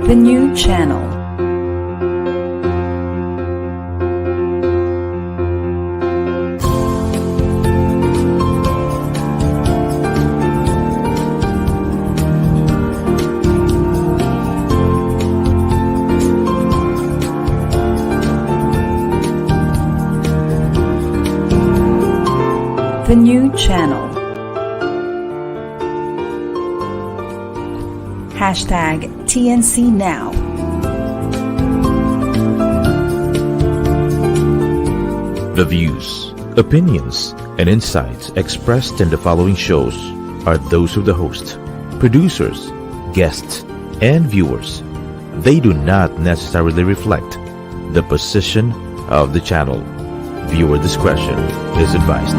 The new channel. The new channel. Hashtag TNC Now. The views, opinions, and insights expressed in the following shows are those of the host, producers, guests, and viewers. They do not necessarily reflect the position of the channel. Viewer discretion is advised.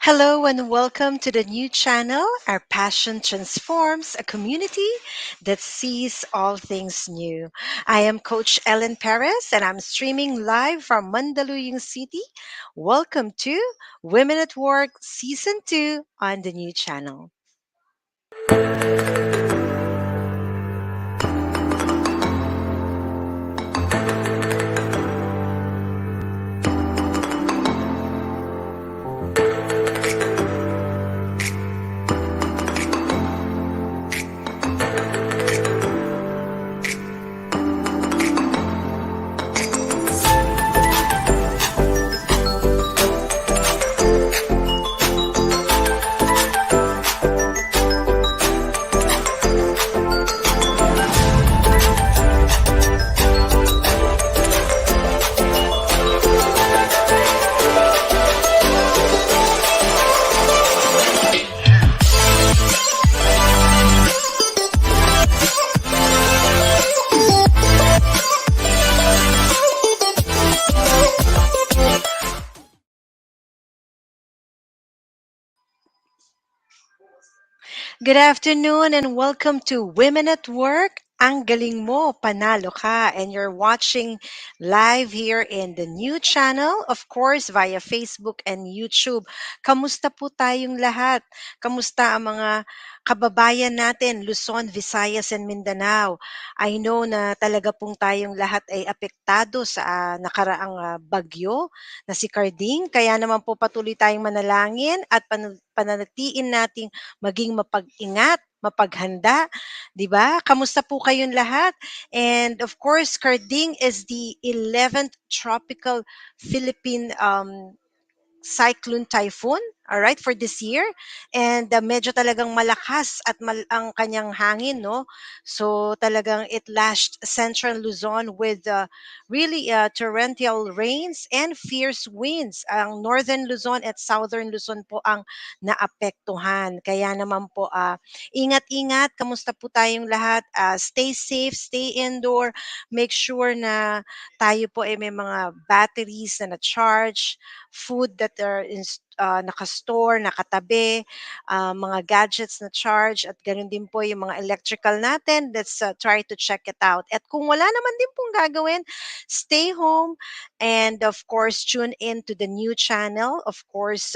Hello and welcome to the new channel. Our passion transforms a community that sees all things new. I am Coach Ellen Perez and I'm streaming live from Mandaluyong City. Welcome to Women at Work Season 2 on the new channel. Good afternoon and welcome to Women at Work. Ang galing mo, panalo ka. And you're watching live here in the new channel, of course, via Facebook and YouTube. Kamusta po tayong lahat? Kamusta ang mga kababayan natin, Luzon, Visayas, and Mindanao? I know na talaga pong tayong lahat ay apektado sa nakaraang bagyo na si Carding. Kaya naman po patuloy tayong manalangin at pananatiin nating maging mapag-ingat, mapaghanda, 'di ba? Kamusta po kayong lahat? And of course, Carding is the 11th tropical Philippine cyclone typhoon, all right, for this year. And medyo talagang malakas at ang kanyang hangin, no? So talagang it lashed central Luzon with really torrential rains and fierce winds. Ang northern Luzon at southern Luzon po ang naapektuhan. Kaya naman po, ingat-ingat, kamusta po tayong lahat? Stay safe, stay indoor, make sure na tayo po ay may mga batteries na na-charge, food that are nakastore, nakatabi, mga gadgets na charge, at ganun din po yung mga electrical natin. Let's try to check it out. At kung wala naman din pong gagawin, stay home and of course, tune in to the new channel. Of course,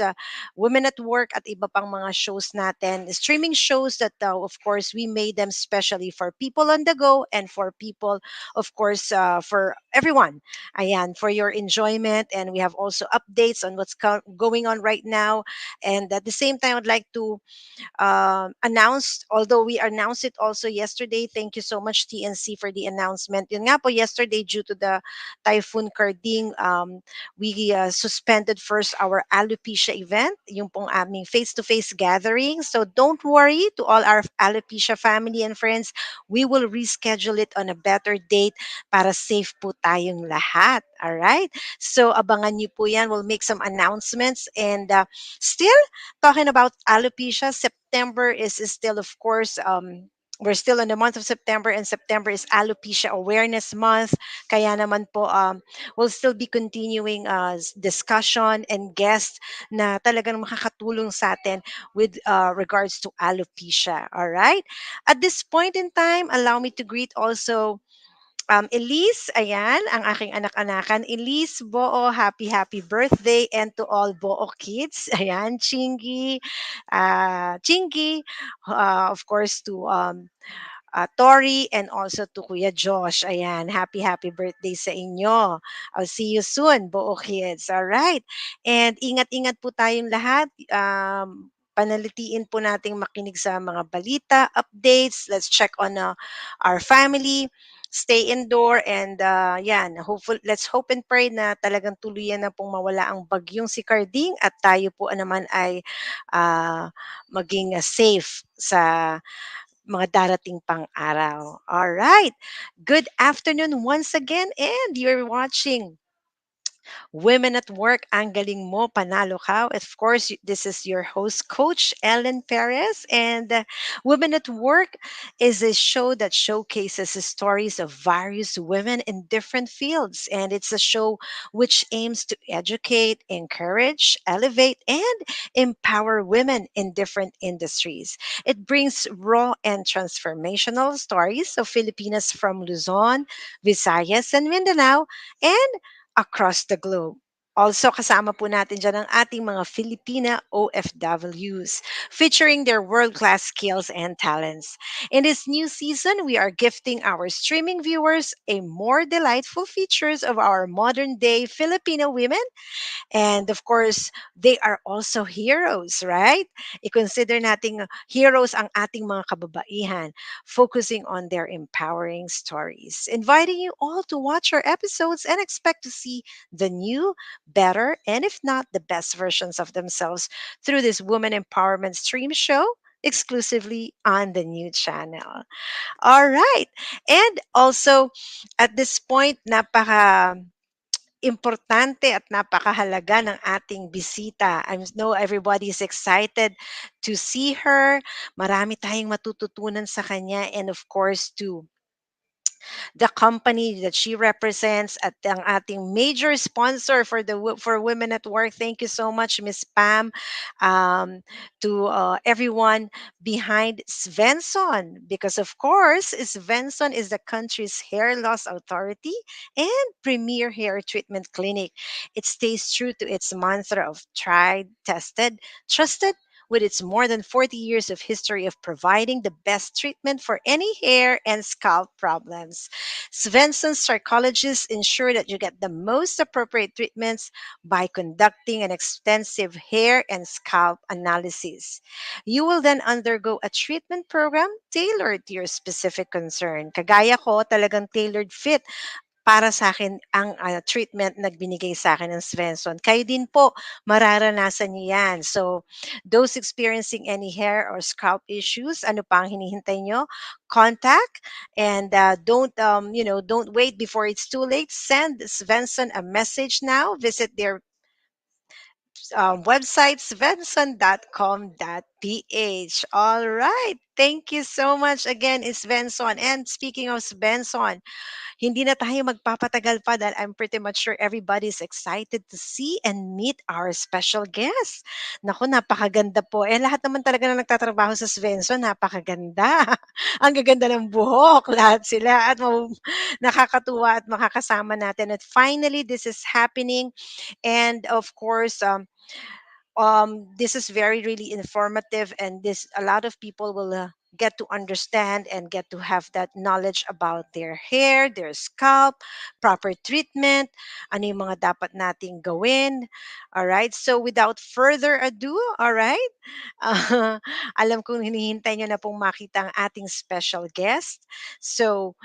Women at Work at iba pang mga shows natin. Streaming shows that, of course, we made them specially for people on the go and for people, of course, for everyone. Ayan, for your enjoyment. And we have also updates on what's going on right now. And at the same time, I'd like to announced, although we announced it also yesterday. Thank you so much, TNC, for the announcement. Yun nga po, yesterday, due to the Typhoon Carding, we suspended first our Alopecia event, yung pong aming face-to-face gathering. So don't worry to all our Alopecia family and friends. We will reschedule it on a better date para safe po tayong lahat. All right? So abangan niyo po yan. We'll make some announcements. And still, talking about alopecia, September is still, of course, we're still in the month of September, and September is Alopecia Awareness Month. Kaya naman po, we'll still be continuing discussion and guests na talagang makakatulong sa atin with regards to alopecia. All right? At this point in time, allow me to greet also Elise, ayan, ang aking anak-anakan. Elise, Boo, happy birthday, and to all Boo kids. Ayan, Chingy, Chingy, of course to Tori, and also to Kuya Josh. Ayan, happy, happy birthday sa inyo. I'll see you soon, buo kids. All right. And ingat-ingat po tayong lahat. Panalitiin po nating makinig sa mga balita, updates. Let's check on our family. Stay indoor and yan, let's hope and pray na talagang tuluyan na pong mawala ang bagyong si Carding at tayo po naman ay uh, maging safe sa mga darating pang araw. All right. Good afternoon once again, and you're watching Women at Work, ang galing mo, panalo ka. Of course, this is your host, Coach Ellen Perez. And Women at Work is a show that showcases the stories of various women in different fields. And it's a show which aims to educate, encourage, elevate, and empower women in different industries. It brings raw and transformational stories of Filipinas from Luzon, Visayas, and Mindanao, and across the globe. Also, kasama po natin dyan ang ating mga Filipina OFWs, featuring their world-class skills and talents. In this new season, we are gifting our streaming viewers a more delightful features of our modern-day Filipino women, and of course, they are also heroes, right? I-consider nating heroes ang ating mga kababaihan, focusing on their empowering stories. Inviting you all to watch our episodes and expect to see the new, better, and if not the best versions of themselves through this woman empowerment stream show exclusively on the new channel. All right. And also, at this point, napaka importante at napakahalaga ng ating bisita. I know everybody is excited to see her. Marami tayong matututunan sa kanya, and of course to the company that she represents at ang ating major sponsor for for Women at Work. Thank you so much, Miss Pam, to everyone behind Svenson, because of course Svenson is the country's hair loss authority and premier hair treatment clinic. It stays true to its mantra of tried, tested, trusted, with its more than 40 years of history of providing the best treatment for any hair and scalp problems. Svenson's Trichologists ensure that you get the most appropriate treatments by conducting an extensive hair and scalp analysis. You will then undergo a treatment program tailored to your specific concern. Kagaya ko, talagang tailored fit para sa akin ang treatment na binigay sa akin ng Svenson. Kayo din po, mararanasan niyo yan. So, those experiencing any hair or scalp issues, ano pa ang hinihintay nyo? Contact and don't wait before it's too late. Send Svenson a message now. Visit their website, svensson.com.ph. All right. Thank you so much again, Svenson. And speaking of Svenson, hindi na tayo magpapatagal pa dahil I'm pretty much sure everybody's excited to see and meet our special guest. Naku, napakaganda po. Eh, lahat naman talaga na nagtatrabaho sa Svensson, napakaganda. Ang gaganda ng buhok, lahat sila. At nakakatuwa at makakasama natin. At finally, this is happening. And of course, this is very really informative, and this a lot of people will get to understand and get to have that knowledge about their hair, their scalp, proper treatment, ano yung mga dapat nating gawin. All right, so without further ado, all right, uh, alam kong hinihintay nyo na pong makita ang ating special guest. So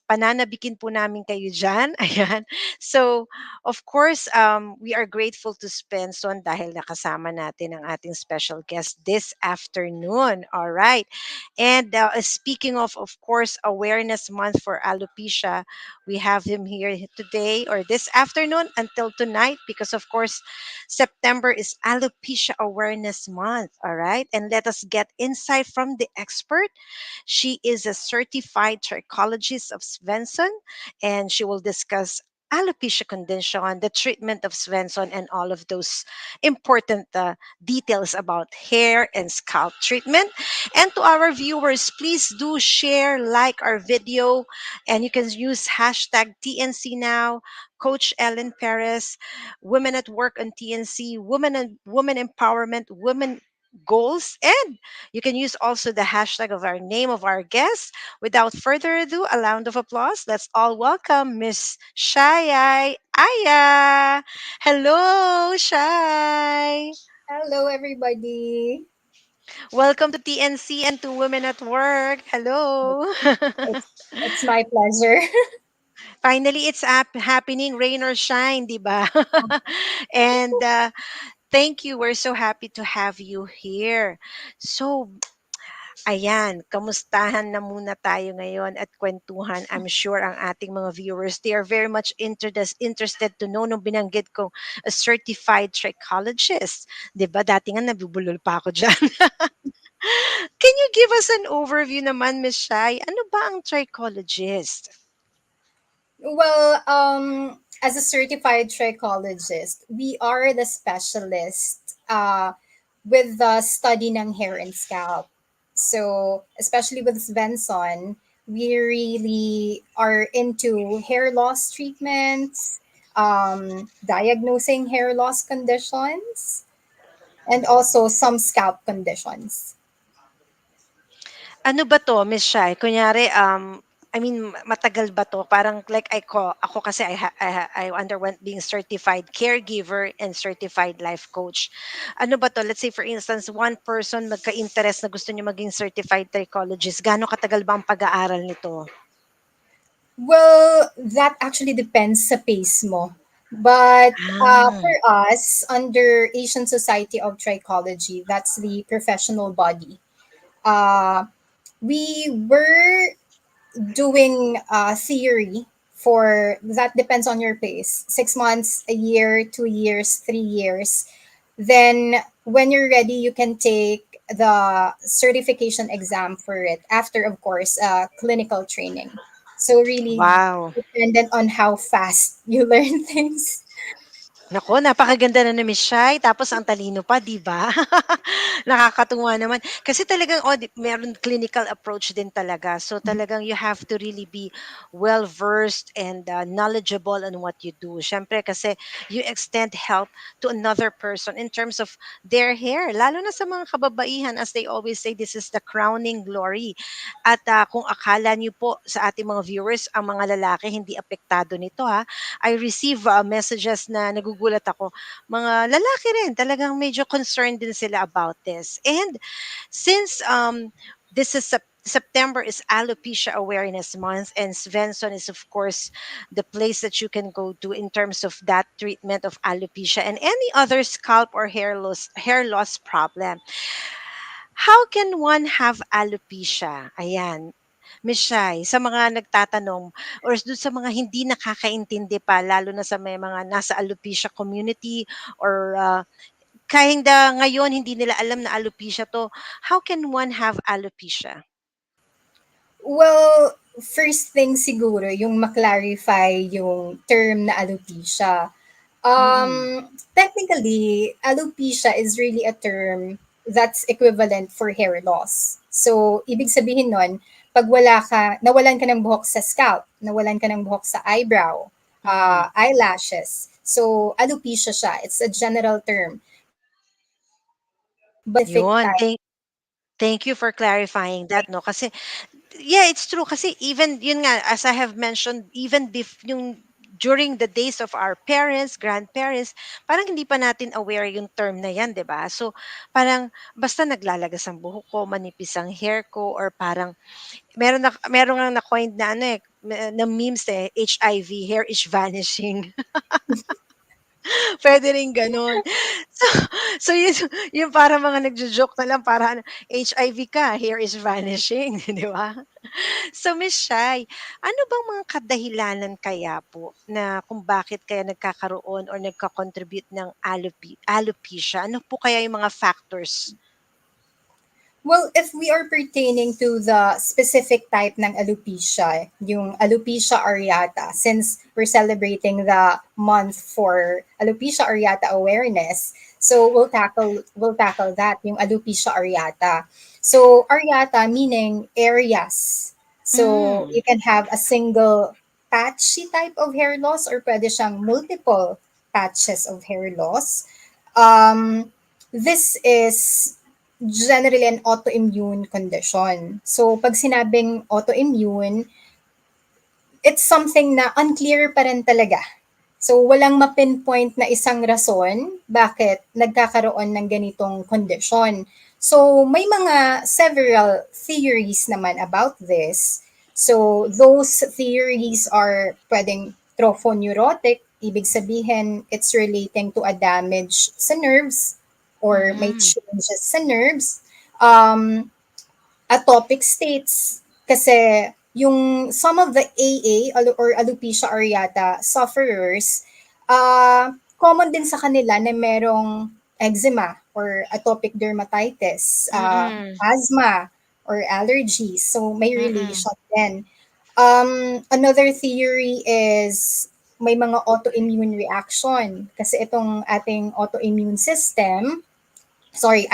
pananabikin po namin kayo dyan. Ayan. So of course, we are grateful to Spenson dahil nakasama natin ang ating special guest this afternoon. All right. And speaking of course, Awareness Month for Alopecia, we have him here today or this afternoon until tonight because, of course, September is Alopecia Awareness Month. All right. And let us get insight from the expert. She is a certified trichologist of Svenson, and she will discuss alopecia condition, the treatment of Svenson, and all of those important details about hair and scalp treatment. And to our viewers, please do share, like our video, and you can use hashtag TNC now, Coach Ellen Perez, Women at Work on TNC, Women Empowerment, Women goals, and you can use also the hashtag of our name of our guest. Without further ado, a round of applause. Let's all welcome Miss Shai Aya. Hello, Shai. Hello, everybody. Welcome to TNC and to Women at Work. Hello. It's my pleasure. Finally, it's happening, rain or shine, di ba? And thank you. We're so happy to have you here. So, ayan, kamustahan na muna tayo ngayon at kwentuhan. I'm sure ang ating mga viewers, they are very much interested to know nung binanggit ko a certified trichologist. 'Di ba? Dati nga nabubulol pa ako dyan. Can you give us an overview naman, Miss Shai? Ano ba ang trichologist? Well, as a certified trichologist, we are the specialist with the study ng hair and scalp. So, especially with Svenson, we really are into hair loss treatments, diagnosing hair loss conditions, and also some scalp conditions. Ano ba 'to, Miss Shai? Kunyari, I mean, matagal ba 'to? Parang like ako kasi I underwent being certified caregiver and certified life coach. Ano ba 'to? Let's say for instance, one person magka-interest na gusto niyo maging certified psychologist. Gaano katagal ba ang pag-aaral nito? Well, that actually depends sa pace mo. But Ah, for us, under Asian Society of Trichology, that's the professional body, uh, we were doing theory for that depends on your pace 6 months, a year, 2 years, 3 years. Then, when you're ready, you can take the certification exam for it after, of course, clinical training. So, really wow. dependent on how fast you learn things. Naku, napakaganda na ni Miss Shai, tapos ang talino pa, 'di ba? Nakakatuwa naman. Kasi talagang meron clinical approach din talaga. So talagang you have to really be well-versed and knowledgeable on what you do. Siyempre kasi you extend help to another person in terms of their hair. Lalo na sa mga kababaihan, as they always say, this is the crowning glory. At kung akala niyo po sa ating mga viewers, ang mga lalaki hindi apektado nito ha, I receive messages na nagugulat ako. Mga lalaki rin, talagang medyo concerned din sila about this. And since this is September is Alopecia Awareness Month, and Svenson is, of course, the place that you can go to in terms of that treatment of alopecia and any other scalp or hair loss problem. How can one have alopecia? Ayan. Miss Shai, sa mga nagtatanong or dun sa mga hindi nakakaintindi pa, lalo na sa may mga nasa alopecia community or kahit ngayon hindi nila alam na alopecia to, how can one have alopecia? Well, first thing siguro, yung maklarify yung term na alopecia. Mm. Technically, alopecia is really a term that's equivalent for hair loss. So, ibig sabihin nun, pag nawalan ka ng buhok sa scalp, nawalan ka ng buhok sa eyebrow, Mm. eyelashes. So, alopecia siya. It's a general term. But specific Yun, type. thank you for clarifying that, no? Kasi yeah, it's true kasi even yun nga as I have mentioned, even yung during the days of our parents, grandparents, parang hindi pa natin aware yung term na yan, 'di ba? So parang basta naglalagas ang buhok ko, manipis ang hair ko, or parang meron nga na coined na ano na memes HIV, hair is vanishing. Puwede rin gano'n. So so yun parang mga nagjo-joke na lang para ano, HIV ka, hair is vanishing, 'di ba? So Miss Shai, ano bang mga kadahilanan kaya po na kung bakit kaya nagkakaroon or nagko-contribute ng alopecia? Ano po kaya yung mga factors? Well, if we are pertaining to the specific type ng alopecia, yung alopecia areata, since we're celebrating the month for alopecia areata awareness, so we'll tackle that, yung alopecia areata. So areata meaning areas. So Hmm, you can have a single patchy type of hair loss or pwede siyang multiple patches of hair loss. Um, this is generally an autoimmune condition. So, pag sinabing autoimmune, it's something na unclear pa rin talaga. So, walang ma-pinpoint na isang rason bakit nagkakaroon ng ganitong kondisyon. So, may mga several theories naman about this. So, those theories are pwedeng trophoneurotic, ibig sabihin it's relating to a damage sa nerves or may Mm-hmm. changes sa nerves. Um, Atopic states kasi yung some of the or alopecia areata sufferers, common din sa kanila na merong eczema or atopic dermatitis, Mm-mm. asthma or allergies. So may Mm-mm. relation din. Another theory is may mga autoimmune reaction kasi itong ating autoimmune system, sorry,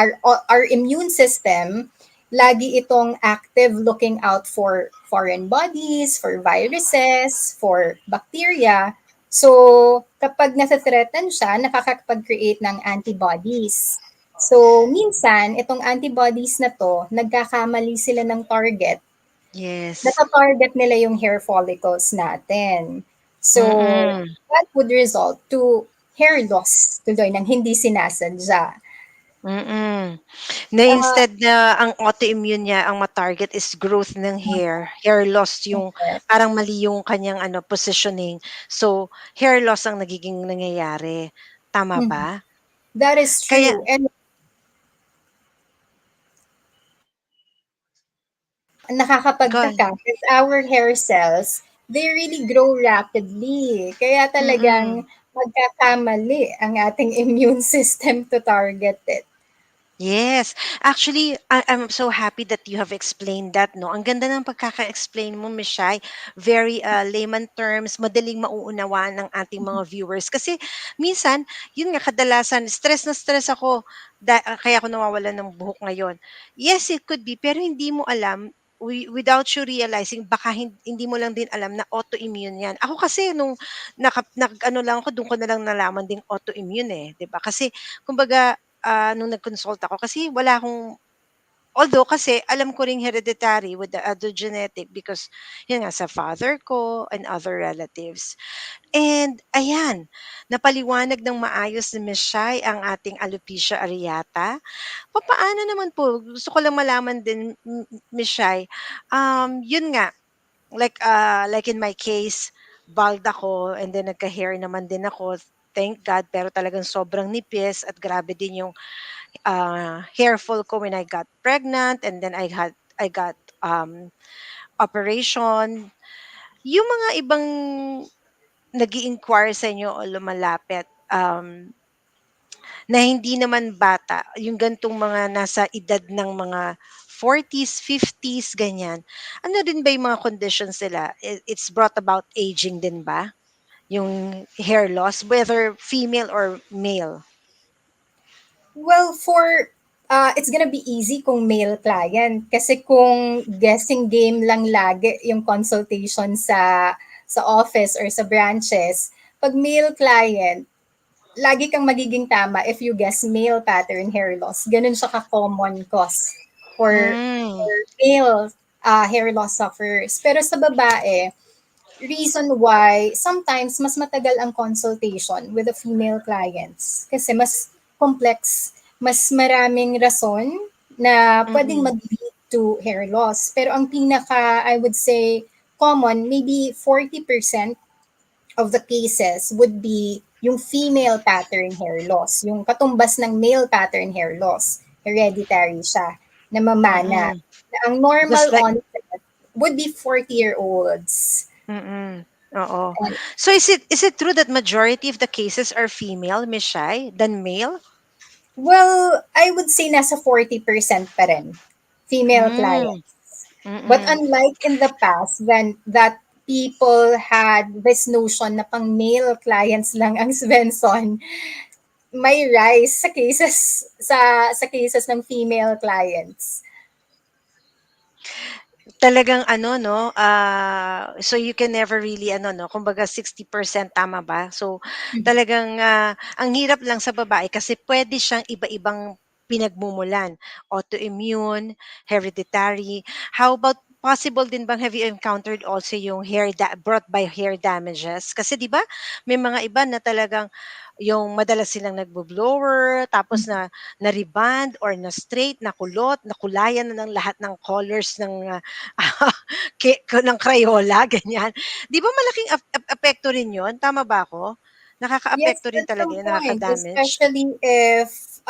our immune system, lagi itong active looking out for foreign bodies, for viruses, for bacteria. So, kapag nasa-threaten siya, nakakapag-create ng antibodies. So, minsan, itong antibodies na to, nagkakamali sila ng target. Yes. Nata-target nila yung hair follicles natin. So, Mm-mm. that would result to hair loss tuloy ng hindi sinasadya. Mm. Na Uh, instead na ang autoimmune niya ang ma-target is growth ng hair loss yung parang mali yung kanyang ano positioning. So, hair loss ang nagiging nangyayari. Tama Mhm. ba? That is Kaya true. And go ahead. nakakapagtaka because our hair cells, they really grow rapidly. Kaya talagang Mm. magkakamali ang ating immune system to target it. Yes. Actually, I'm so happy that you have explained that, no? Ang ganda ng pagkaka-explain mo, Miss Shai. Very layman terms, madaling mauunawaan ng ating mga viewers. Kasi minsan, yun nga, kadalasan, stress na stress ako, kaya ako nawawalan ng buhok ngayon. Yes, it could be, pero hindi mo alam, without you realizing, baka hindi mo lang din alam na autoimmune yan. Ako kasi, nung ano lang ako, doon ko na lang nalaman ding autoimmune eh. 'Di ba? Kasi, kumbaga, nung nag-consult ako kasi wala akong although kasi alam ko ring hereditary with the other genetic because yun nga sa father ko and other relatives. And ayan, napaliwanag ng maayos ni Miss Shai ang ating alopecia areata. Papaano naman po, gusto ko lang malaman din, Miss Shai, yun nga, like in my case, bald ako and then nagka-hair naman din ako, thank God, pero talagang sobrang nipis at grabe din yung hair fall ko when I got pregnant and then I got operation. Yung mga ibang nag-i-inquire sa inyo o lumalapit na hindi naman bata, yung gantong mga nasa edad ng mga 40s, 50s, ganyan. Ano din ba yung mga conditions nila? It's brought about aging din ba? Yung hair loss, whether female or male? Well, it's gonna be easy kung male client. Kasi kung guessing game lang lagi yung consultation sa office or sa branches, pag male client, lagi kang magiging tama if you guess male pattern hair loss. Ganun siya ka-common cause Mm, for male hair loss sufferers. Pero sa babae, reason why sometimes mas matagal ang consultation with the female clients kasi mas complex, mas maraming rason na pwedeng mm, mag-lead to hair loss. Pero ang pinaka, I would say, common, maybe 40% of the cases would be yung female pattern hair loss, yung katumbas ng male pattern hair loss. Hereditary siya, na mamana. mm. Na ang normal Just like onset would be 40-year-olds. mm, oo. And, So is it true that majority of the cases are female, Miss Shai, than male? well, I would say nasa 40% pa rin, female Hmm, clients. But mm. unlike in the past, when that people had this notion na pang male clients lang ang Svenson, may rise sa cases ng female clients. Talagang ano 'no, so you can never really ano 'no, kumbaga 60% tama ba? So Mhm. talagang, ang hirap lang sa babae kasi puwede siyang iba-ibang pinagmumulan? Autoimmune, hereditary? How about possible din bang have you encountered also yung brought by hair damages? Kasi 'di ba may mga iba na talagang yung madalas silang nagbo-blower tapos na-rebond or na-straight, nakulot, nakulayan na ng lahat ng colors ng ng Crayola, ganyan. 'Di ba malaking apekto rin 'yun, tama ba ako? Yes, Nakakaapekto rin at talaga some 'yun, point, nakaka-damage? especially if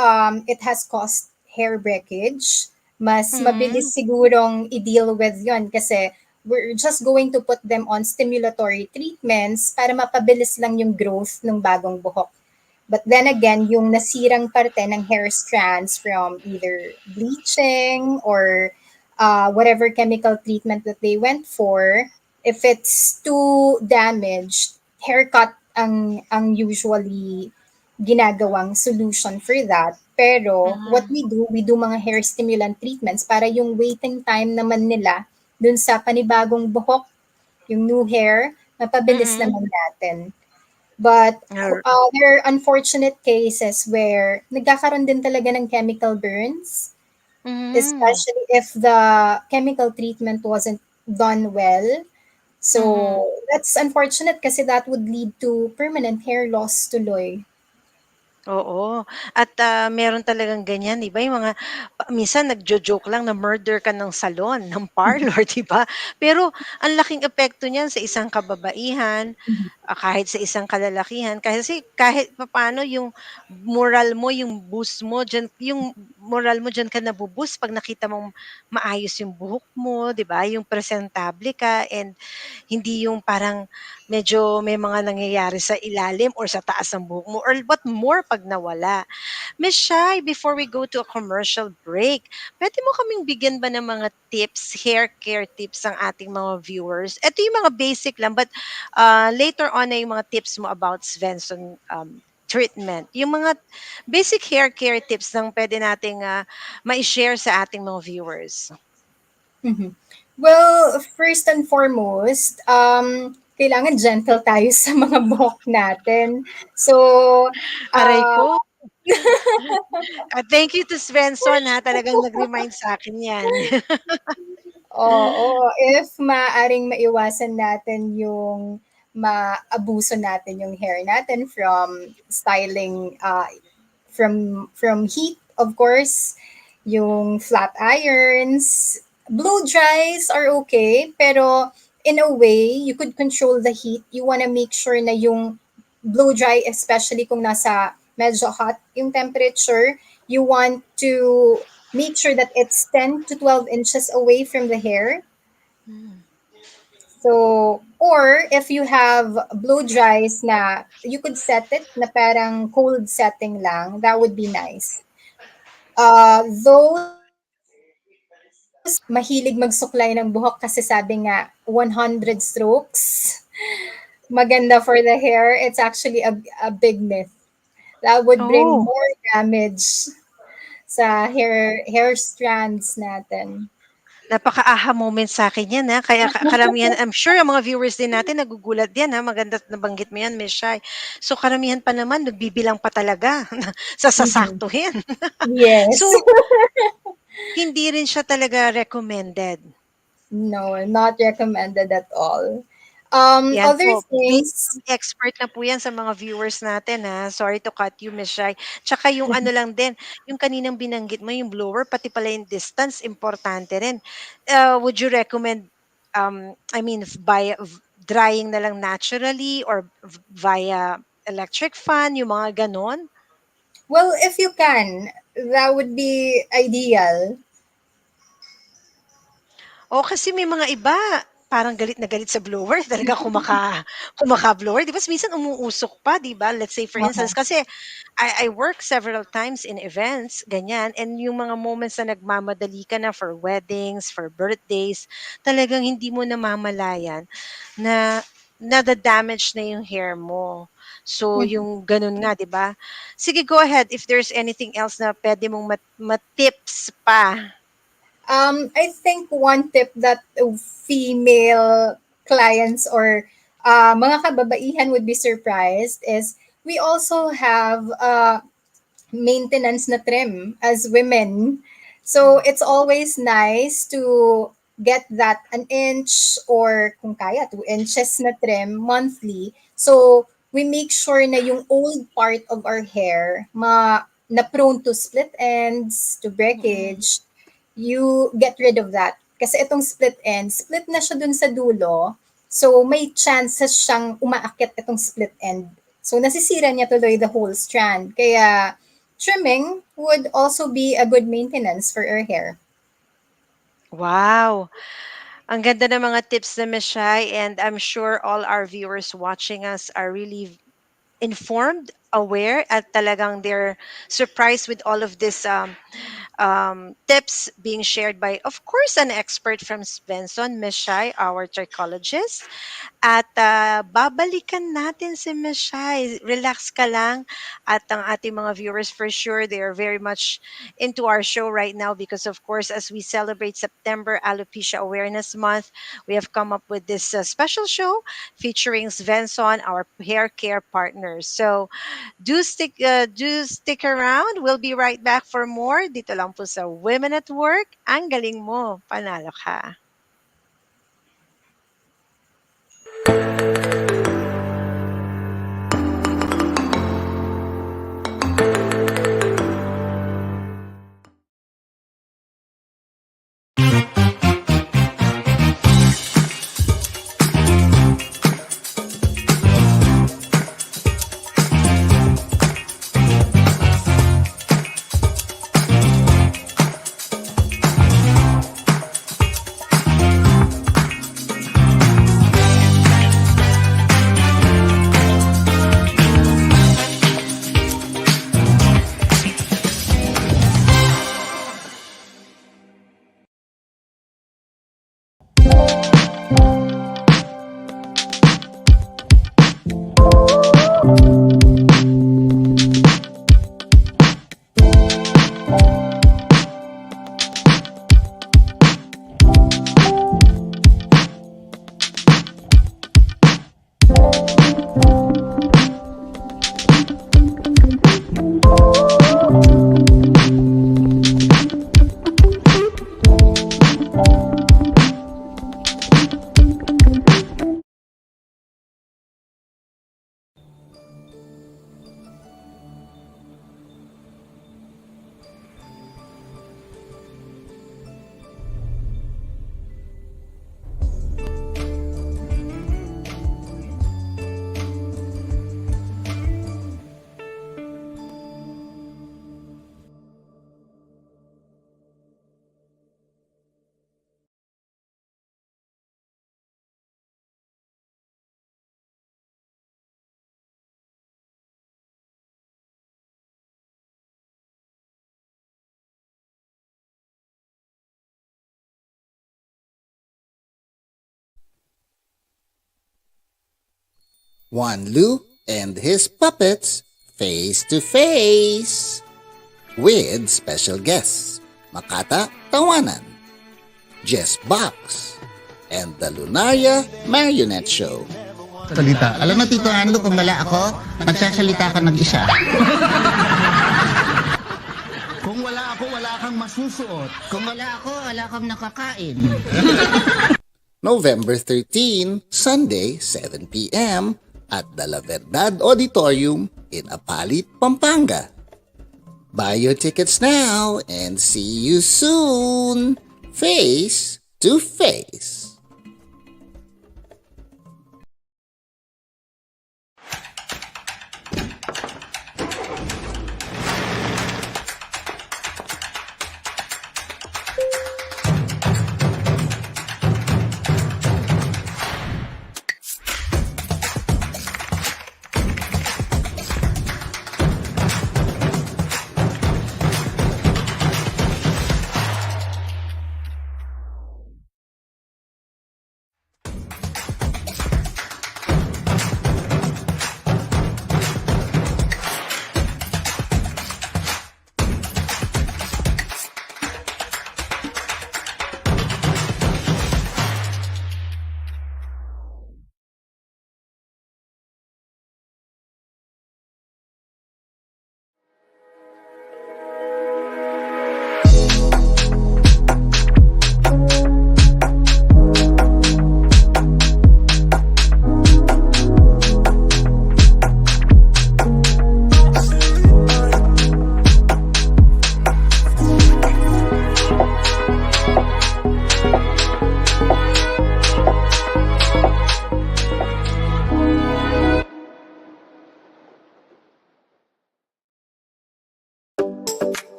it has caused hair breakage, mas Mhm, mabilis sigurong i-deal with yon kasi we're just going to put them on stimulatory treatments para mapabilis lang yung growth ng bagong buhok. But then again, yung nasirang parte ng hair strands from either bleaching or whatever chemical treatment that they went for, if it's too damaged, haircut ang usually ginagawang solution for that. Pero what mhm, we do mga hair stimulant treatments para yung waiting time naman nila dun sa panibagong buhok, yung new hair, mapabilis mm. naman natin. But Or there are unfortunate cases where nagkakaroon din talaga ng chemical burns, mhm, especially if the chemical treatment wasn't done well. So mhm. that's unfortunate kasi that would lead to permanent hair loss tuloy. Oo, at, meron talagang ganyan 'di ba, yung mga minsan nagjo-joke lang na murder ka ng salon, ng parlor 'di ba? Pero ang laking epekto niyan sa isang kababaihan, kahit sa isang kalalakihan kasi kahit papaano yung moral mo, yung boost mo diyan yung moral mo diyan ka nabu-boost 'pag nakita mong maayos yung buhok mo 'di ba, yung presentable ka and hindi yung parang medyo may mga nangyayari sa ilalim or sa taas ng buhok mo or what more 'pag nawala. Miss Shai, before we go to a commercial break, puwede mo kaming bigyan ba ng mga tips, hair care tips ang ating mga viewers? Ito yung mga basic lang but, later on na yung mga tips mo about Svenson, treatment. Yung mga basic hair care tips lang puwede nating, mai-share sa ating mga viewers. Mhm. Well, first and foremost, kailangan gentle tayo sa mga buhok natin. So, Aray uh, ko, thank you to Svenson, talagang nag-remind sa'kin 'yan. oo, if maaring maiwasan natin yung maabuso natin yung hair natin from styling, from heat, of course, yung flat irons, blow dries are okay, pero in a way, you could control the heat. You wanna make sure na yung blow dry, especially kung nasa medyo hot yung temperature, you want to make sure that it's 10 to 12 inches away from the hair. Hmm. So, or if you have blow dries na you could set it na parang cold setting lang, that would be nice. Those mahilig magsuklay ng buhok kasi sabi nga 100 strokes maganda for the hair. It's actually a big myth. That would bring Oh. more damage sa hair strands natin. Napaka-aha moment sa'kin 'yan, kaya karamihan I'm sure ang mga viewers din natin nagugulat 'yan, maganda't nabanggit mo 'yan, Miss Shai. So, karamihan pa naman nagbibilang pa talaga na Mhm. sasaktuhin. Yes. So, hindi rin siya talaga recommended. No, not recommended at all. 'Yan Other po, bilang things, expert na po 'yan sa mga viewers natin, sorry to cut you, Miss Shai. Tsaka yung ano lang din, yung kaninang binanggit mo yung blower, pati pala yung distance importante rin. Would you recommend, I mean drying na lang naturally or via electric fan, yung mga gano'n? well, if you can, that would be ideal. Oo, kasi may mga iba, parang galit na galit sa blower, talagang kumaka-blower, 'di ba? Minsan umuusok pa, 'di ba? Let's say for instance, Uh-huh. kasi I work several times in events, ganyan, and yung mga moments na nagmamadali ka na for weddings, for birthdays, talagang hindi mo namamalayan na nada-damage na yung hair mo. So, Mhm. yung gano'n nga, 'di ba? Sige, go ahead if there's anything else na puwede mong ma-tips pa. I think one tip that female clients or mga kababaihan would be surprised is we also have maintenance na trim as women. So it's always nice to get that an inch or kung kaya 2 inches na trim monthly. So we make sure na yung old part of our hair na prone to split ends, to Mm-mm. breakage, you get rid of that. Kasi itong split end, split na siya dun sa dulo. So may chances siyang umaakit itong split end. So nasisira niya tuloy the whole strand. Kaya trimming would also be a good maintenance for our hair. Wow. Ang ganda ng mga tips na Miss Shai, and I'm sure all our viewers watching us are really informed, aware, at talagang they're surprised with all of this tips being shared by, of course, an expert from Svenson, Miss Shai, our trichologist. At babalikan natin si Miss Shai. Relax ka lang. At ang ating mga viewers, for sure, they are very much into our show right now because, of course, as we celebrate September Alopecia Awareness Month, we have come up with this special show featuring Svenson, our hair care partners. So do stick around. We'll be right back for more. Dito lang po sa Women at Work. Ang galing mo. Panalo ka. Juan Lu and his puppets face to face with special guests Makata Tawanan, Jess Box, and the Lunaria Marionette Show. Salita. Alam mo, Tito Anlo, kung wala ako, magsasalita ka mag-isa. Kung wala ako, wala kang masusuot. Kung wala ako, wala kang nakakain. November 13, Sunday, 7 p.m. at the La Verdad Auditorium in Apalit, Pampanga. Buy your tickets now and see you soon, face to face.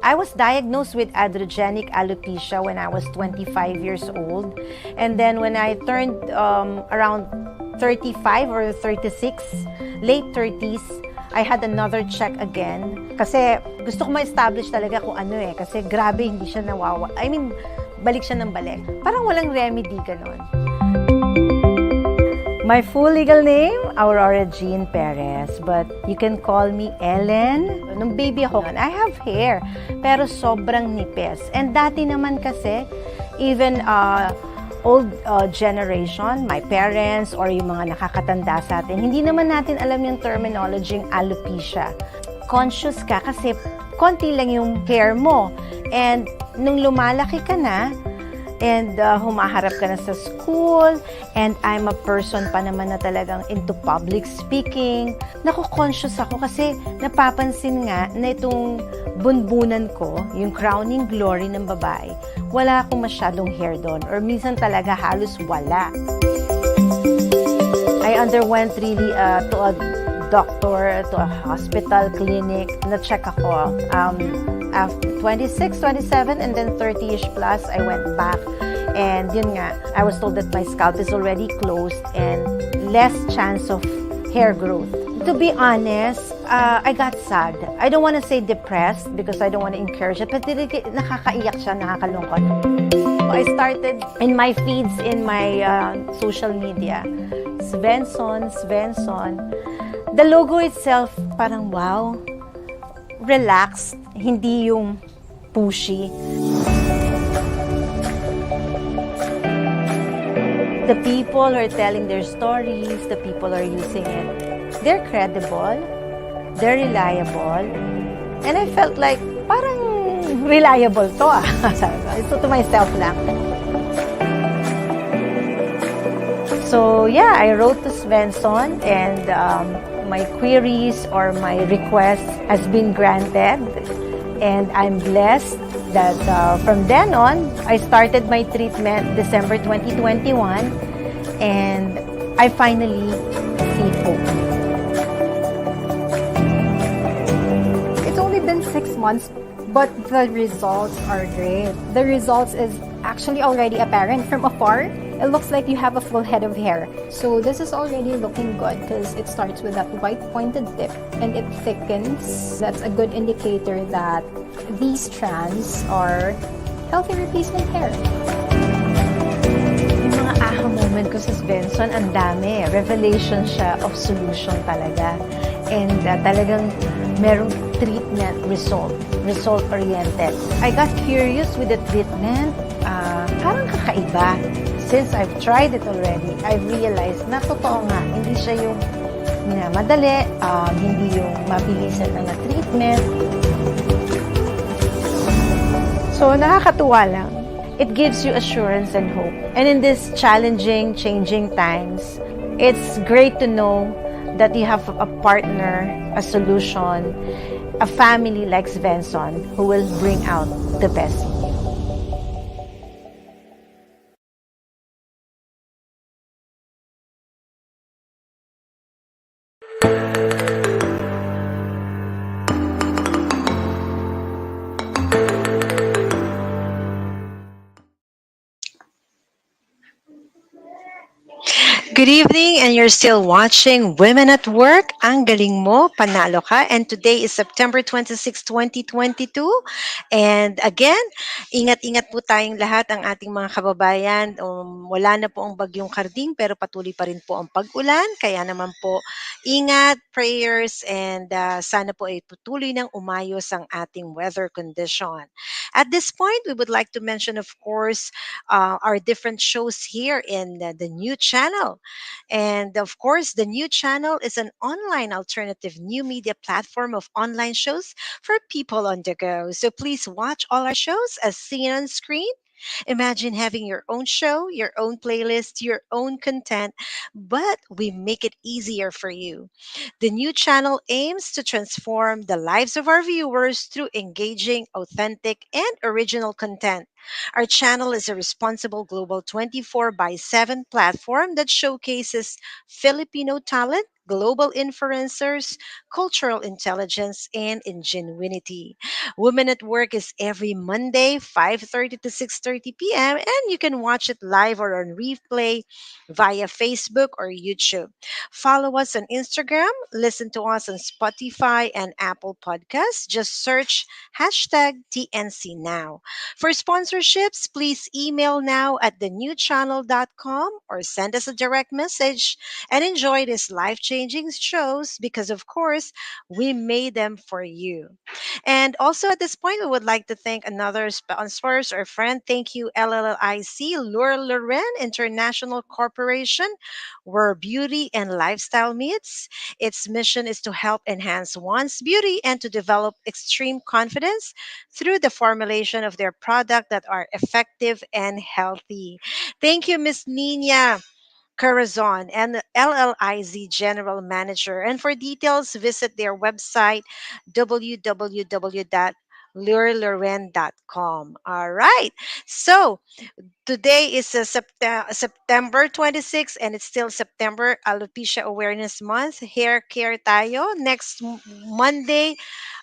I was diagnosed with androgenic alopecia when I was 25 years old. And then when I turned around 35 or 36, late 30s, I had another check again. Kasi gusto ko ma-establish talaga kung ano eh. Kasi grabe, hindi siya I mean, balik siya ng balik. Parang walang remedy, ganon. My full legal name, Aurora Jean Perez, but you can call me Ellen. Nung baby ako, I have hair, pero sobrang nipis. And dati naman kasi, even old generation, my parents, or yung mga nakakatanda sa atin, hindi naman natin alam yung terminology ng alopecia. Conscious ka kasi konti lang yung hair mo. And nung lumalaki ka na, and humaharap ka na sa school, and I'm a person pa naman na talagang into public speaking. Naku-conscious ako kasi napapansin nga na itong bunbunan ko, yung crowning glory ng babae, wala akong masyadong hair doon, or minsan talaga halos wala. I underwent really to a doctor, to a hospital, clinic, na-check ako. After 26, 27, and then 30-ish plus, I went back. And yun nga, I was told that my scalp is already closed and less chance of hair growth. To be honest, I got sad. I don't want to say depressed because I don't want to encourage it, but nakakaiyak siya, nakakalungkot. I started in my feeds, in my social media, Svenson. The logo itself, parang wow, relaxed, hindi yung pushy. The people who are telling their stories, the people who are using it, they're credible, they're reliable, and I felt like, parang reliable to ah. So to myself lang. So yeah, I wrote to Svenson, and my queries or my request has been granted, and I'm blessed that from then on, I started my treatment December 2021, and I finally see hope. It's only been 6 months, but the results are great. The results is actually already apparent from afar. It looks like you have a full head of hair. So this is already looking good because it starts with that white pointed tip and it thickens. That's a good indicator that these strands are healthy replacement hair. Yung mga aha moment ko sa Svenson, ang dami. Revelation siya of solution talaga. And talagang merong treatment result-oriented. I got curious with the treatment. Parang kakaiba. Since I've tried it already, I've realized na totoo nga, hindi siya yung minamadali, hindi yung mabilisan na treatment. So, nakakatuwa lang. It gives you assurance and hope. And in this challenging, changing times, it's great to know that you have a partner, a solution, a family like Svenson who will bring out the best in you. Good evening, and you're still watching Women at Work. Ang galing mo, panalo ka. And today is September 26, 2022. And again, ingat-ingat po tayong lahat, ang ating mga kababayan. Wala na po ang bagyong Karding, pero patuloy pa rin po ang pag-ulan. Kaya naman po, ingat, prayers, and sana po ay patuloy ng umayos ang ating weather condition. At this point, we would like to mention, of course, our different shows here in the new channel. And of course, the new channel is an online alternative new media platform of online shows for people on the go. So please watch all our shows as seen on screen. Imagine having your own show, your own playlist, your own content, but we make it easier for you. The new channel aims to transform the lives of our viewers through engaging, authentic, and original content. Our channel is a responsible global 24 by 7 platform that showcases Filipino talent, global influencers, cultural intelligence, and ingenuity. Women at Work is every Monday, 5:30 to 6:30 p.m., and you can watch it live or on replay via Facebook or YouTube. Follow us on Instagram, listen to us on Spotify and Apple Podcasts. Just search hashtag TNC Now. For sponsorships, please email now at thenewchannel.com or send us a direct message and enjoy these life changing shows because, of course, we made them for you. And also at this point, we would like to thank another sponsors or friend. Thank you, LLIC, Lure Loren International Corporation, where beauty and lifestyle meets. Its mission is to help enhance one's beauty and to develop extreme confidence through the formulation of their product that are effective and healthy. Thank you, Miss Nina Corazon and LLIZ General Manager. And for details, visit their website www.lurelaren.com. All right. So today is September 26 and it's still September Alopecia Awareness Month. Hair care tayo. Next Monday,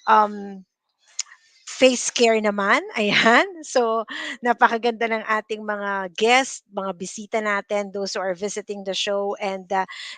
um, face care naman, ayan. So, napakaganda ng ating mga guests, mga bisita natin, those who are visiting the show and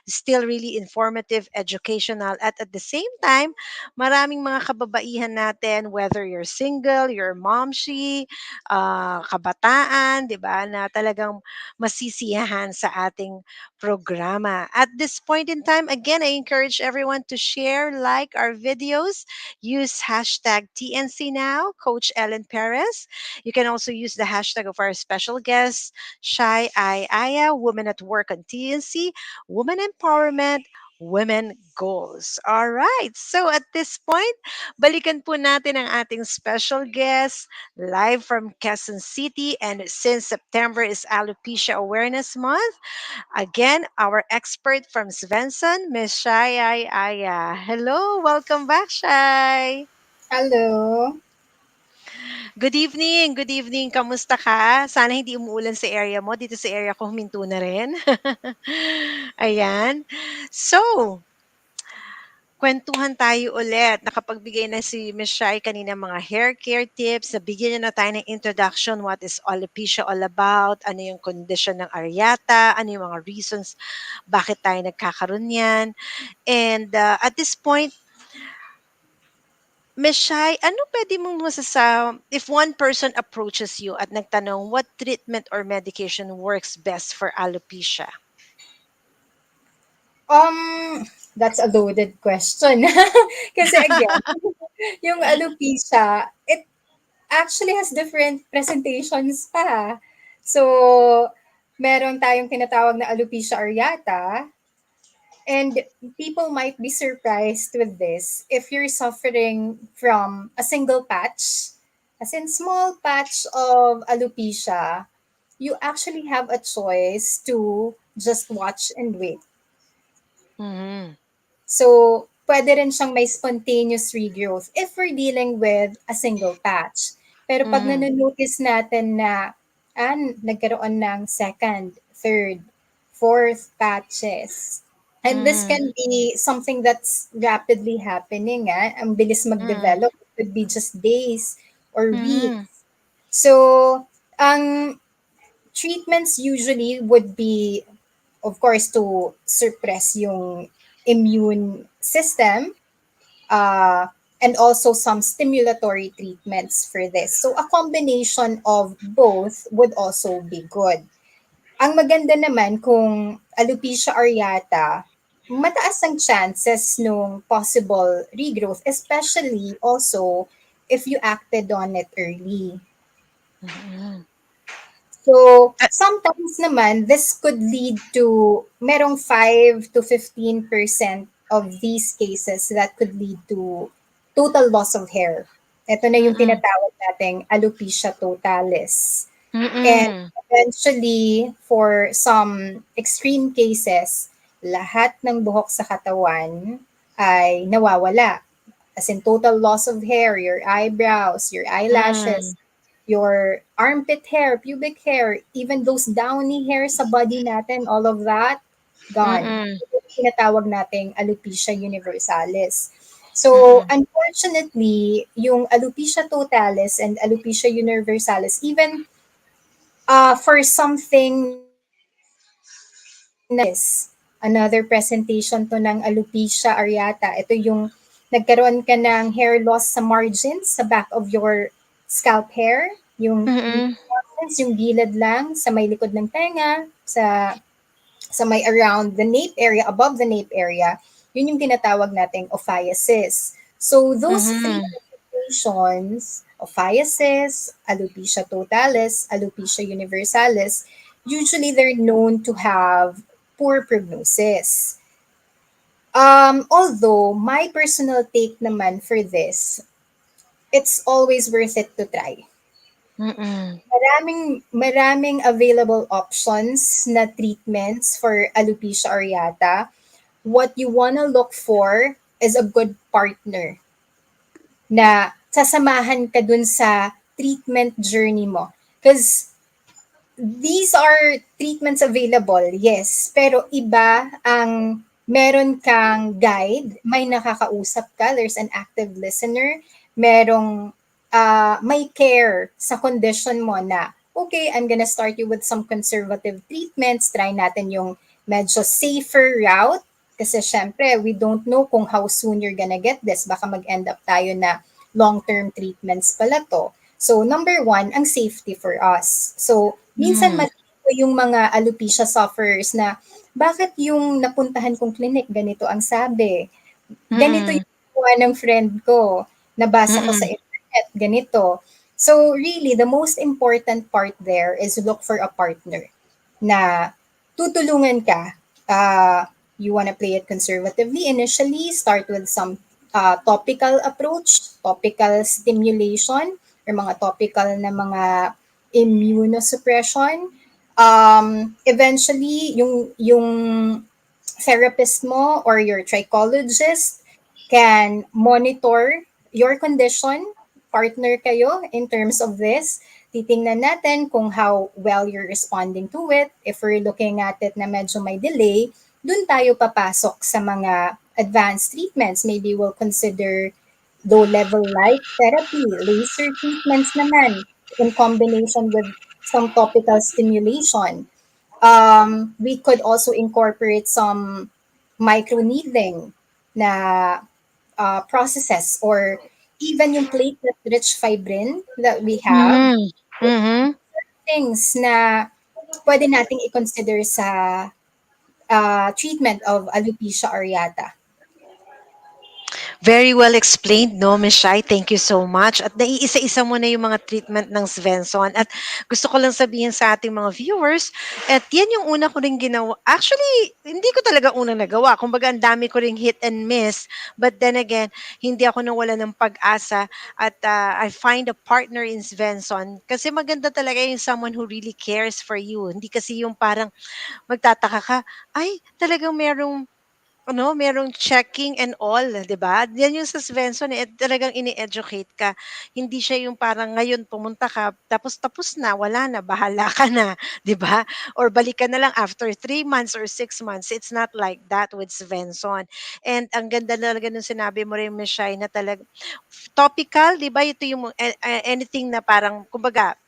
still really informative, educational at the same time, maraming mga kababaihan natin, whether you're single, you're momshi, kabataan, 'di ba, na talagang masisiyahan sa ating programa. At this point in time, again, I encourage everyone to share, like our videos. Use hashtag TNC Now, Coach Ellen Perez. You can also use the hashtag of our special guest, Shai Aya, Women at Work on TNC, Women Empowerment, Women Goals. All right. So at this point, balikan po natin ang ating special guest live from Quezon City. And since September is Alopecia Awareness Month, again, our expert from Svenson, Miss Shai Aya. Hello, welcome back, Shai. Hello. Good evening, good evening. Kamusta ka? Sana hindi umuulan sa area mo. Dito sa area ko huminto na rin. Ayan. So, kwentuhan tayo ulit. Nakapagbigay na si Miss Shai kanina mga hair care tips. Nabigyan niya na tayo ng introduction. What is alopecia all about? Ano yung condition ng areata? Ano yung mga reasons bakit tayo nagkakaroon yan? And at this point, Miss Shai, ano pwede mong if one person approaches you at nagtanong what treatment or medication works best for alopecia? That's a loaded question. Kasi again, yung alopecia, it actually has different presentations pa. So, meron tayong tinatawag na alopecia areata, and people might be surprised with this if you're suffering from a single patch, as in small patch of alopecia, you actually have a choice to just watch and wait. Mm-hmm. So, pwede rin siyang may spontaneous regrowth if we're dealing with a single patch. Pero pag nanonotice natin na nagkaroon ng second, third, fourth patches, and this can be something that's rapidly happening. Ang bilis mag-develop. It could be just days or weeks. So, ang treatments usually would be, of course, to suppress yung immune system, and also some stimulatory treatments for this. So a combination of both would also be good. Ang maganda naman kung alopecia areata, mataas ang chances nung possible regrowth, especially also if you acted on it early. So, sometimes naman, this could lead to merong 5 to 15% of these cases that could lead to total loss of hair. Ito na yung tinatawag nating alopecia totalis. And eventually, for some extreme cases, lahat ng buhok sa katawan ay nawawala. As in total loss of hair, your eyebrows, your eyelashes, your armpit hair, pubic hair, even those downy hairs sa body natin, all of that, Gone. Mm-mm. Tinatawag nating alopecia universalis. So, Mm-mm. unfortunately, yung alopecia totalis and alopecia universalis, even for something is another presentation to ng alopecia areata. Ito yung nagkaroon ka ng hair loss sa margins, sa back of your scalp hair, yung Mm-mm. margins, yung gilid lang, sa may likod ng tenga, sa may around the nape area, above the nape area, yun yung tinatawag nating ophiasis. So those three Mm-hmm. presentations, ophiasis, alopecia totalis, alopecia universalis, usually they're known to have poor prognosis. Although my personal take naman for this, it's always worth it to try. Mm-mm. Maraming available options na treatments for alopecia areata. What you wanna look for is a good partner na sasamahan ka dun sa treatment journey mo. Because these are treatments available, yes. Pero iba ang meron kang guide, may nakakausap ka, there's an active listener, merong may care sa condition mo na, okay, I'm gonna start you with some conservative treatments, try natin yung medyo safer route, kasi syempre, we don't know kung how soon you're gonna get this. Baka mag-end up tayo na long-term treatments pala to. So, number one, ang safety for us. So, minsan Mm-mm. malito yung mga alopecia sufferers na bakit yung napuntahan kong clinic, ganito ang sabi. Ganito Mm-mm. yung kuha ng friend ko. Nabasa ko sa Mm-mm. internet, ganito. So, really, the most important part there is look for a partner na tutulungan ka. You want to play it conservatively initially, start with some topical approach, topical stimulation, or mga topical na mga immunosuppression. Eventually, yung therapist mo or your trichologist can monitor your condition, partner kayo in terms of this. Titingnan natin kung how well you're responding to it. If we're looking at it na medyo may delay, dun tayo papasok sa mga advanced treatments. Maybe we'll consider low-level light therapy, laser treatments naman in combination with some topical stimulation. We could also incorporate some microneedling na processes or even yung platelet-rich fibrin that we have, Mm-hmm. Mm-hmm. things na pwede nating i-consider sa treatment of alopecia areata. Very well explained, no, Miss Shai? Thank you so much. At naiisa-isa mo na yung mga treatment ng Svenson. At gusto ko lang sabihin sa ating mga viewers, at yan yung una ko rin ginawa. Actually, hindi ko talaga unang nagawa. Kumbaga, ang dami ko ring hit and miss. But then again, hindi ako nawala ng pag-asa at I find a partner in Svenson. Kasi maganda talaga yung someone who really cares for you. Hindi kasi yung parang magtataka ka, ay, talagang merong checking and all, 'di ba? Yan yung sa Svensson, eh, talagang ini-educate ka. Hindi siya yung parang ngayon pumunta ka, tapos tapos na, wala na, bahala ka na, 'di ba? Or balik ka na lang after 3 months or 6 months. It's not like that with Svensson. And ang ganda talaga nung sinabi mo rin, Miss Shai, na topical, 'di ba? Ito yung anything na parang, kumbaga,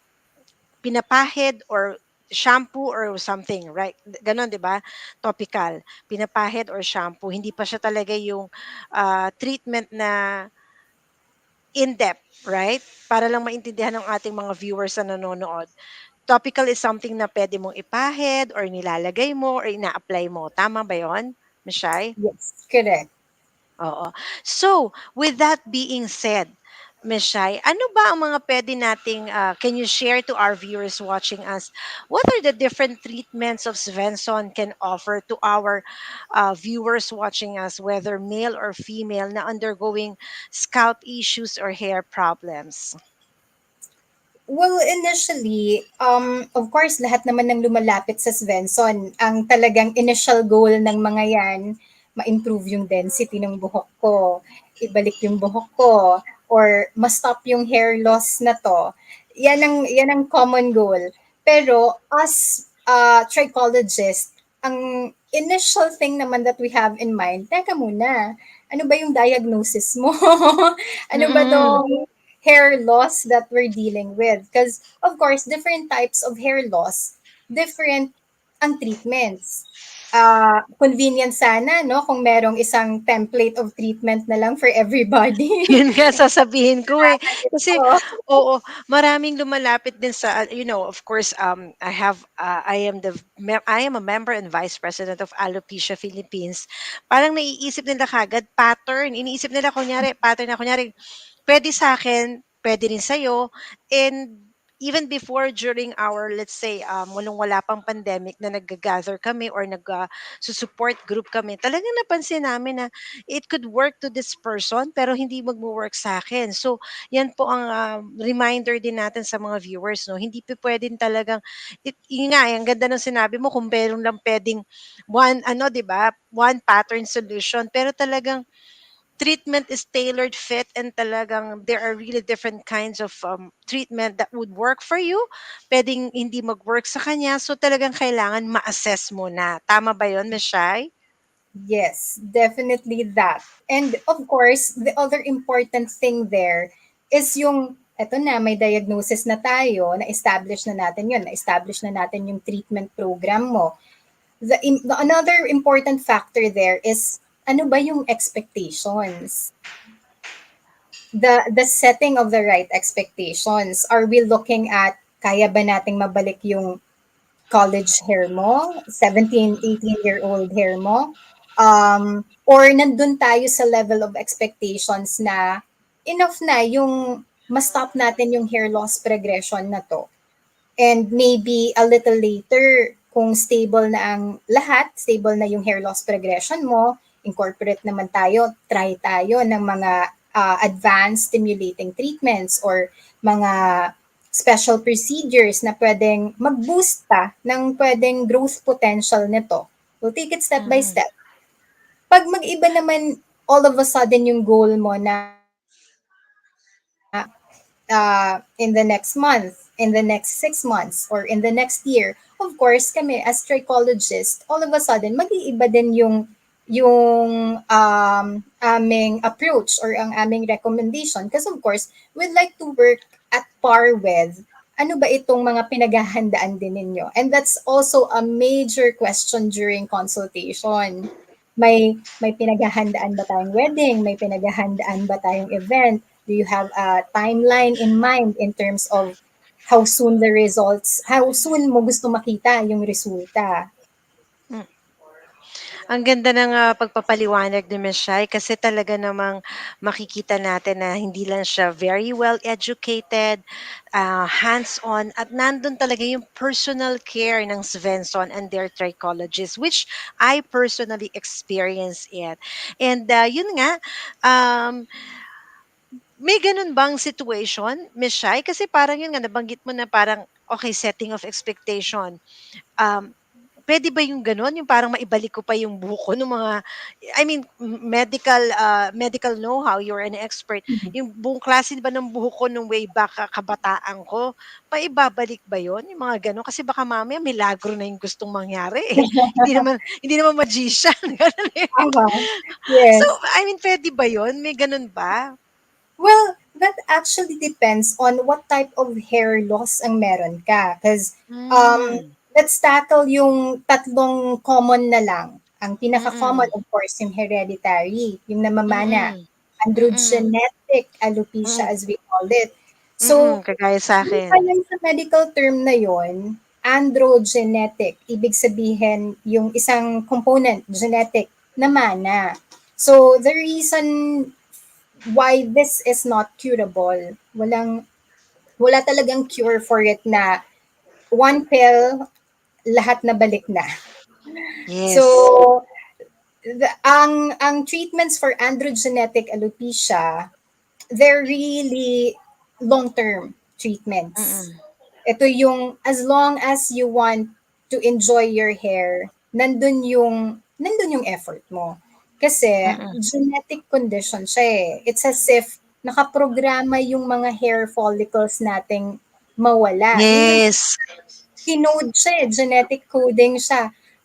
pinapahid or shampoo or something, right? Ganon, 'di ba? Topical, pinapahid or shampoo. Hindi pa siya talaga yung treatment na in-depth, right? Para lang maintindihan ng ating mga viewers na nanonood. Topical is something na pwede mong ipahid or nilalagay mo or ina-apply mo. Tama ba 'yon, Miss Shai? Yes, correct. Oo. So, with that being said, Miss Shai, ano ba ang mga pwede nating, can you share to our viewers watching us, what are the different treatments of Svensson can offer to our viewers watching us, whether male or female, na undergoing scalp issues or hair problems? Well, initially, of course, lahat naman ng lumalapit sa Svenson, ang talagang initial goal ng mga yan, ma-improve yung density ng buhok ko, ibalik yung buhok ko, or ma-stop yung hair loss na to. Yan ang common goal. Pero as a trichologist, ang initial thing naman that we have in mind, teka muna, ano ba yung diagnosis mo? Ano ba Mm. tong hair loss that we're dealing with? Because, of course, different types of hair loss, different ang treatments. Convenient sana, no? Kung merong isang template of treatment na lang for everybody. Yun nga sasabihin ko, eh. Kasi Ito. oo, maraming lumalapit din sa of course, I am a member and vice president of Alopecia Philippines. Parang naiisip nila kaagad pattern, iniisip nila kunyari pattern na kunyari puwede sa'kin, puwede rin sa'yo, and even before during our let's say, walong-wala pang pandemic na nagga-gather kami or su-support group kami, talagang napansin namin na it could work to this person pero hindi magwo-work sa'kin. So, 'yan po ang, reminder din natin sa mga viewers 'no, hindi pupuwedeng talagang yun nga, ang ganda ng sinabi mo kung meron lang puwedeng one ano 'di ba, one pattern solution pero talagang treatment is tailored fit and talagang there are really different kinds of treatment that would work for you. Pwedeng hindi mag-work sa kanya. So talagang kailangan ma-assess mo na. Tama ba yun, Miss Shai? Yes, definitely that. And of course, the other important thing there is yung, eto na, may diagnosis na tayo, na-establish na natin yun, na-establish na natin yung treatment program mo. Another important factor there is, ano ba yung expectations? The setting of the right expectations. Are we looking at, kaya ba nating mabalik yung college hair mo, 17, 18-year-old hair mo, or nandun tayo sa level of expectations na enough na yung ma-stop natin yung hair loss progression na to. And maybe a little later, kung stable na ang lahat, stable na yung hair loss progression mo, incorporate naman tayo, try tayo ng mga advanced stimulating treatments or mga special procedures na pwedeng mag-boost pa ng pwedeng growth potential nito. We'll take it step by Mm. step. Pag mag-iba naman all of a sudden yung goal mo na in the next month, in the next 6 months, or in the next year, of course, kami as trichologists, all of a sudden, mag-iiba din yung aming approach or ang aming recommendation. Because of course, we'd like to work at par with ano ba itong mga pinaghahandaan din ninyo. And that's also a major question during consultation. May pinaghahandaan ba tayong wedding? May pinaghahandaan ba tayong event? Do you have a timeline in mind in terms of how soon mo gusto makita yung resulta? Ang ganda ng pagpapaliwanag ni Miss Shai kasi talaga namang makikita natin na hindi lang siya very well educated, hands-on at nandun talaga yung personal care ng Svenson and their trichologist which I personally experienced it. And yun nga, um, may ganun bang situation, Miss Shai? Kasi parang yun nga, nabanggit mo na parang, okay, setting of expectation. Um, Puwede ba yung gano'n, yung parang maibalik ko pa yung buhok ko nung mga I mean, medical know-how, you're an expert. Yung buong klase ba ng buhok ko nung way back, kabataan ko, maibabalik ba yun, yung mga gano'n? Kasi baka mamaya milagro na yung gustong mangyari, eh. Hindi naman magician, gano'n, eh. So, Yes. I mean, puwede ba yun? May gano'n ba? Well, that actually depends on what type of hair loss ang meron ka. Because Hmm. let's tackle yung tatlong common na lang. Ang pinaka-common, Mm. of course, yung hereditary, yung namamana. Mm. Mm. Androgenetic alopecia, Mm. as we call it. So, Kagaya yun pa sa'kin. yun sa medical term na yun, androgenetic. Ibig sabihin, yung isang component, genetic, na mana. So, the reason why this is not curable, wala talagang cure for it na one pill, lahat na balik na. Yes. So, ang treatments for androgenetic alopecia, they're really long-term treatments. Mm. Ito yung as long as you want to enjoy your hair, nandun yung effort mo. Kasi Mm. genetic condition siya eh. It's as if nakaprograma yung mga hair follicles nating mawala. Yun yung Yes. kinode siya eh, genetic coding siya.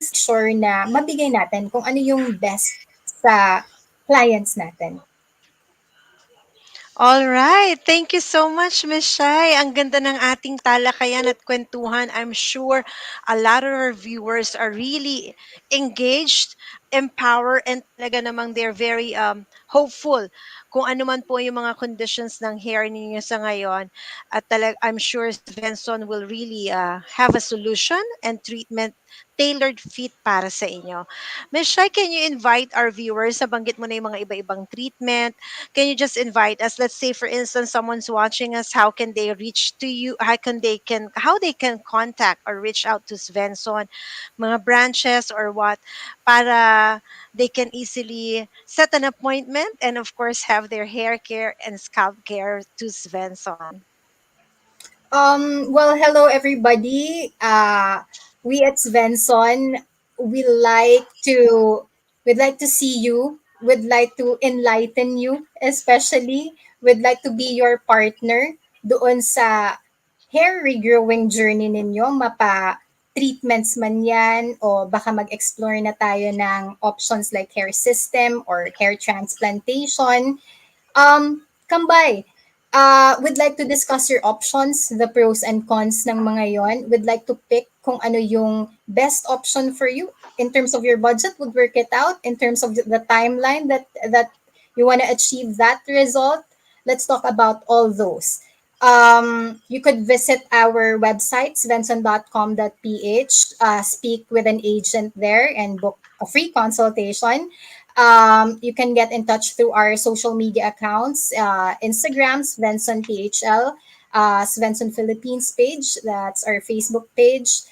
sure na mabigay natin kung ano yung best sa clients natin. All right. Thank you so much, Miss Shai. Ang ganda ng ating talakayan at kwentuhan. I'm sure a lot of our viewers are really engaged, empowered, and talaga namang they're very hopeful kung ano man po yung mga conditions ng hair ninyo sa ngayon. At I'm sure Svensson will really have a solution and treatment tailored fit para sa inyo. Miss Shai, can you invite our viewers? Nabanggit mo na yung mga iba-ibang treatment. Can you just invite us? Let's say, for instance, someone's watching us. How can they reach to you? How they can contact or reach out to Svensson, mga branches or what, para they can easily set an appointment and of course have their hair care and scalp care to Svensson. Well, hello everybody. We at Svenson, we like to we'd like to see you. We'd like to enlighten you, especially. We'd like to be your partner doon sa hair regrowing journey ninyo. Mapa treatments man yan o baka mag-explore na tayo ng options like hair system or hair transplantation. Come by. We'd like to discuss your options, the pros and cons ng mga yon. We'd like to pick kung ano yung best option for you in terms of your budget, would work it out in terms of the timeline that you want to achieve that result. Let's talk about all those. You could visit our website, svensson.com.ph, speak with an agent there and book a free consultation. You can get in touch through our social media accounts, Instagram, Svenson PHL, Svenson Philippines page, that's our Facebook page.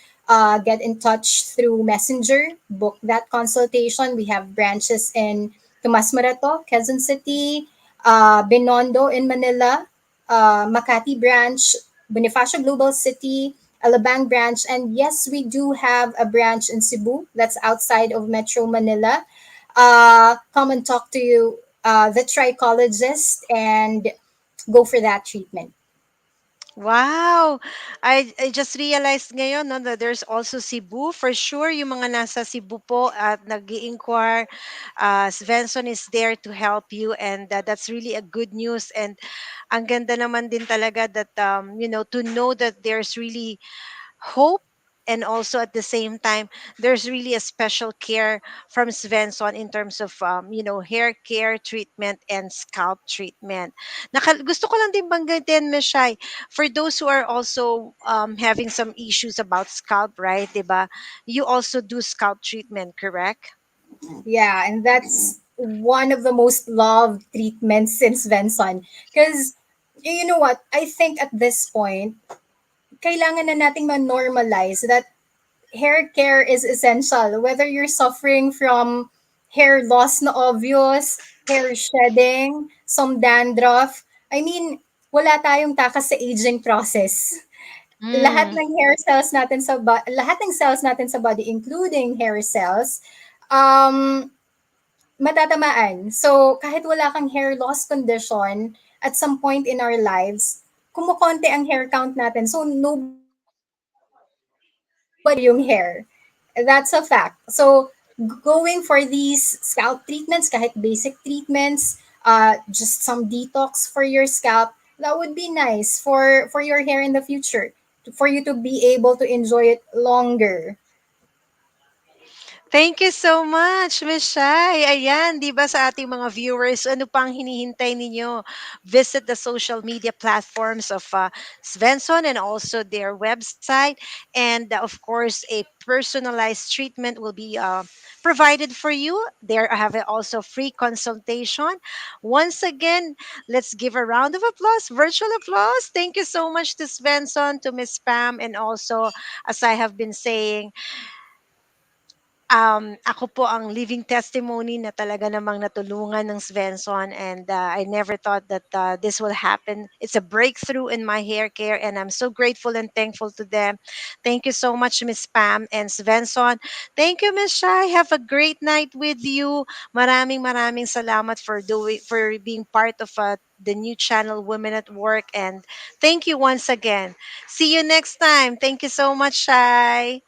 Get in touch through Messenger, book that consultation. We have branches in Tomas Morato, Quezon City, Binondo in Manila, Makati branch, Bonifacio Global City, Alabang branch, and yes, we do have a branch in Cebu that's outside of Metro Manila. Come and talk to you, the trichologist, and go for that treatment. Wow! I just realized ngayon no, that there's also Cebu. For sure, yung mga nasa Cebu po at nag-i-inquire, Svensson is there to help you and that's really a good news. And ang ganda naman din talaga that, to know that there's really hope and also at the same time there's really a special care from Svensson in terms of hair care treatment and scalp treatment. Gusto ko lang din banggitin, Miss Shai, for those who are also having some issues about scalp, right, 'di ba? You also do scalp treatment, correct? Yeah, and that's one of the most loved treatments in Svensson. Because, you know what? I think at this point, kailangan na nating ma-normalize that hair care is essential. Whether you're suffering from hair loss na obvious, hair shedding, some dandruff. I mean, wala tayong takas sa aging process. Lahat Mm. ng hair cells natin lahat ng cells natin sa body, including hair cells, um, matatamaan. So, kahit wala kang hair loss condition, at some point in our lives, kumukonti ang hair count natin. So, nobody yung hair. That's a fact. So, going for these scalp treatments, kahit basic treatments, just some detox for your scalp, that would be nice for your hair in the future, for you to be able to enjoy it longer. Thank you so much, Miss Shai. Ayan, di ba sa ating mga viewers, ano pang hinihintay ninyo? Visit the social media platforms of Svensson and also their website. And of course, a personalized treatment will be provided for you. There I have also free consultation. Once again, let's give a round of applause, virtual applause. Thank you so much to Svensson, to Miss Pam, and also, as I have been saying, ako po ang living testimony na talaga namang natulungan ng Svensson and I never thought that this will happen. It's a breakthrough in my hair care and I'm so grateful and thankful to them. Thank you so much, Miss Pam and Svensson. Thank you, Miss Shai. Have a great night with you. Maraming salamat for being part of the new channel Women at Work and thank you once again. See you next time. Thank you so much, Shai.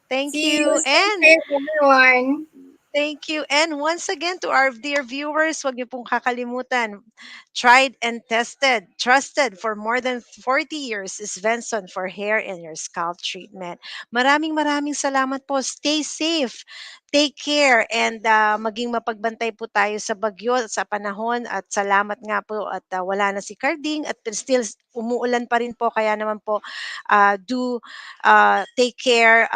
Thank See you. you. Stay safe, everyone. Thank you. And once again, to our dear viewers, huwag niyo pong kakalimutan, tried and tested, trusted for more than 40 years is Svenson for hair and your scalp treatment. Maraming maraming salamat po. Stay safe. Take care and maging mapagbantay po tayo sa bagyo at sa panahon at salamat nga po at wala na si Carding at still umuulan pa rin po kaya naman po do take care,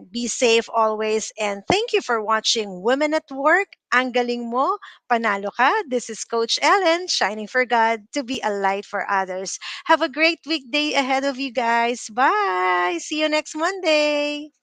be safe always, and thank you for watching Women at Work. Ang galing mo, panalo ka. This is Coach Ellen, shining for God to be a light for others. Have a great weekday ahead of you guys. Bye. See you next Monday.